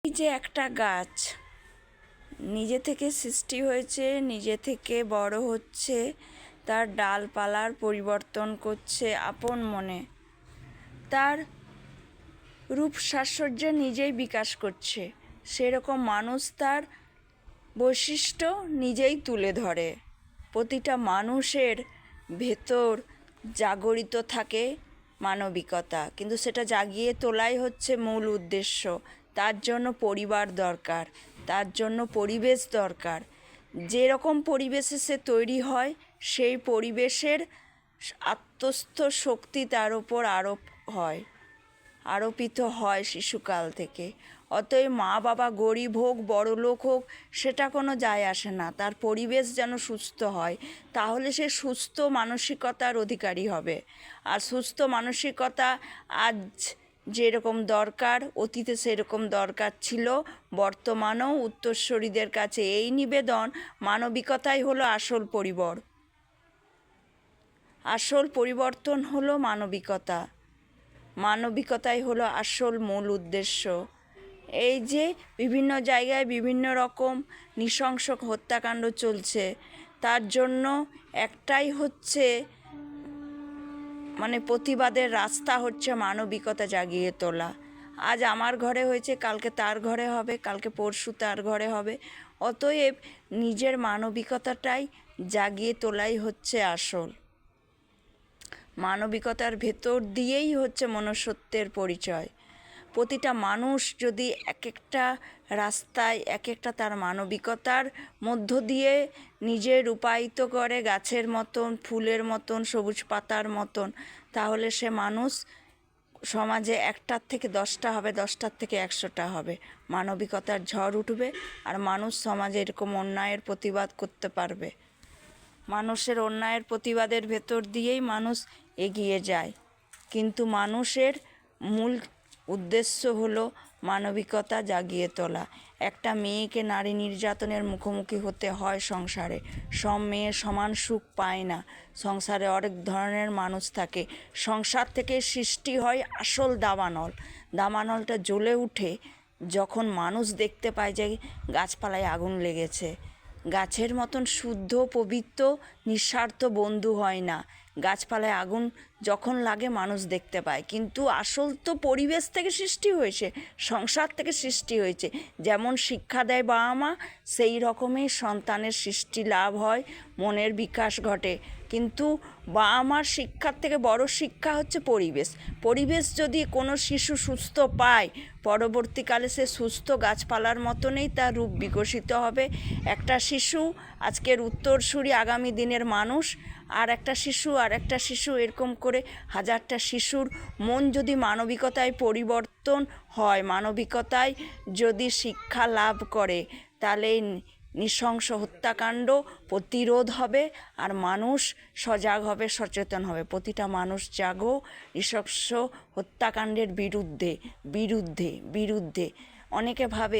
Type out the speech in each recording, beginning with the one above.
এই যে একটা গাছ নিজে থেকে সৃষ্টি হয়েছে, নিজে থেকে বড় হচ্ছে, তার ডালপালার পরিবর্তন করছে আপন মনে, তার রূপ সাজসজ্জা নিজেই বিকাশ করছে। সেরকম মানুষ তার বৈশিষ্ট্য নিজেই তুলে ধরে। প্রতিটা মানুষের ভেতর জাগরিত থাকে মানবিকতা, কিন্তু সেটা জাগিয়ে তোলাই হচ্ছে মূল উদ্দেশ্য। তার জন্য পরিবার দরকার, তার জন্য পরিবেশ দরকার। যেরকম পরিবেশে সে তৈরি হয়, সেই পরিবেশের আত্মস্থ শক্তি তার ওপর আরোপিত হয় শিশুকাল থেকে। অতএব মা বাবা গরিব হোক বড়লোক হোক সেটা কোনো যায় আসে না, তার পরিবেশ যেন সুস্থ হয়, তাহলে সে সুস্থ মানসিকতার অধিকারী হবে। আর সুস্থ মানসিকতা আজ যেরকম দরকার, অতীতে সেরকম দরকার ছিল, বর্তমানেও উত্তরসূরিদের কাছে এই নিবেদন, মানবিকতাই হলো আসল পরিবর্তন হলো মানবিকতা। মানবিকতাই হলো আসল মূল উদ্দেশ্য। এই যে বিভিন্ন জায়গায় বিভিন্ন রকম নৃশংস হত্যাকাণ্ড চলছে, তার জন্য একটাই হচ্ছে প্রতিবাদের রাস্তা হচ্ছে মানবিকতা জাগিয়ে তোলা। আজ আমার ঘরে হয়েছে, কালকে তার ঘরে হবে, কালকে পরশু তার ঘরে হবে। অতএব নিজের মানবিকতাটাই জাগিয়ে তোলাই হচ্ছে আসল। মানবিকতার ভেতর দিয়েই হচ্ছে মনুষ্যত্বের পরিচয়। প্রতিটা মানুষ যদি এক একটা রাস্তায় এক একটা তার মানবিকতার মধ্য দিয়ে নিজে রূপায়িত করে, গাছের মতন, ফুলের মতন, সবুজ পাতার মতন, তাহলে সে মানুষ সমাজে 1টার থেকে 10টা হবে, 10টার থেকে 100টা হবে। মানবিকতার ঝড় উঠবে, আর মানুষ সমাজে এরকম অন্যায়ের প্রতিবাদ করতে পারবে। মানুষের অন্যায়ের প্রতিবাদের ভেতর দিয়েই মানুষ এগিয়ে যায়, কিন্তু মানুষের মূল উদ্দেশ্য হলো মানবিকতা জাগিয়ে তোলা। একটা মেয়েকে নারী নির্যাতনের মুখোমুখি হতে হয় সংসারে। সব মেয়ে সমান সুখ পায় না, সংসারে অনেক ধরনের মানুষ থাকে। সংসার থেকে সৃষ্টি হয় আসল দাবানলটা জ্বলে উঠে যখন মানুষ দেখতে পায় যে গাছপালায় আগুন লেগেছে। গাছের মতন শুদ্ধ পবিত্র নিঃস্বার্থ বন্ধু হয় না। গাছপালায় আগুন যখন লাগে মানুষ দেখতে পায়, কিন্তু আসল তো পরিবেশ থেকে সৃষ্টি হয়েছে, সংসার থেকে সৃষ্টি হয়েছে। যেমন শিক্ষা দেয় বাবা মা, সেই রকমই সন্তানের সৃষ্টি লাভ হয়, মনের বিকাশ ঘটে। কিন্তু বাবা মার শিক্ষার থেকে বড় শিক্ষা হচ্ছে পরিবেশ যদি কোনো শিশু সুস্থ পায়, পরবর্তীকালে সে সুস্থ গাছপালার মতনই তার রূপ বিকশিত হবে। একটা শিশু আজকের উত্তরসূরি আগামী দিনের মানুষ, আর একটা শিশু এরকম করে হাজারটা শিশুর মন যদি মানবিকতায় পরিবর্তন হয়, মানবিকতায় যদি শিক্ষা লাভ করে, তাহলে নৃশংস হত্যাকাণ্ড প্রতিরোধ হবে, আর মানুষ সজাগ হবে, সচেতন হবে। প্রতিটা মানুষ জাগো নৃশংস হত্যাকাণ্ডের বিরুদ্ধে। অনেকে ভাবে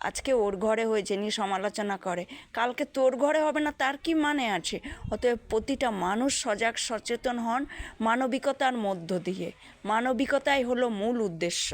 আজকে ওর ঘরে হয়েছে, নিয়ে সমালোচনা করে, কালকে তোর ঘরে হবে না, তার কি মানে আছে? অতএব প্রতিটা মানুষ সজাগ সচেতন হন মানবিকতার মধ্য দিয়ে। মানবিকতাই হলো মূল উদ্দেশ্য।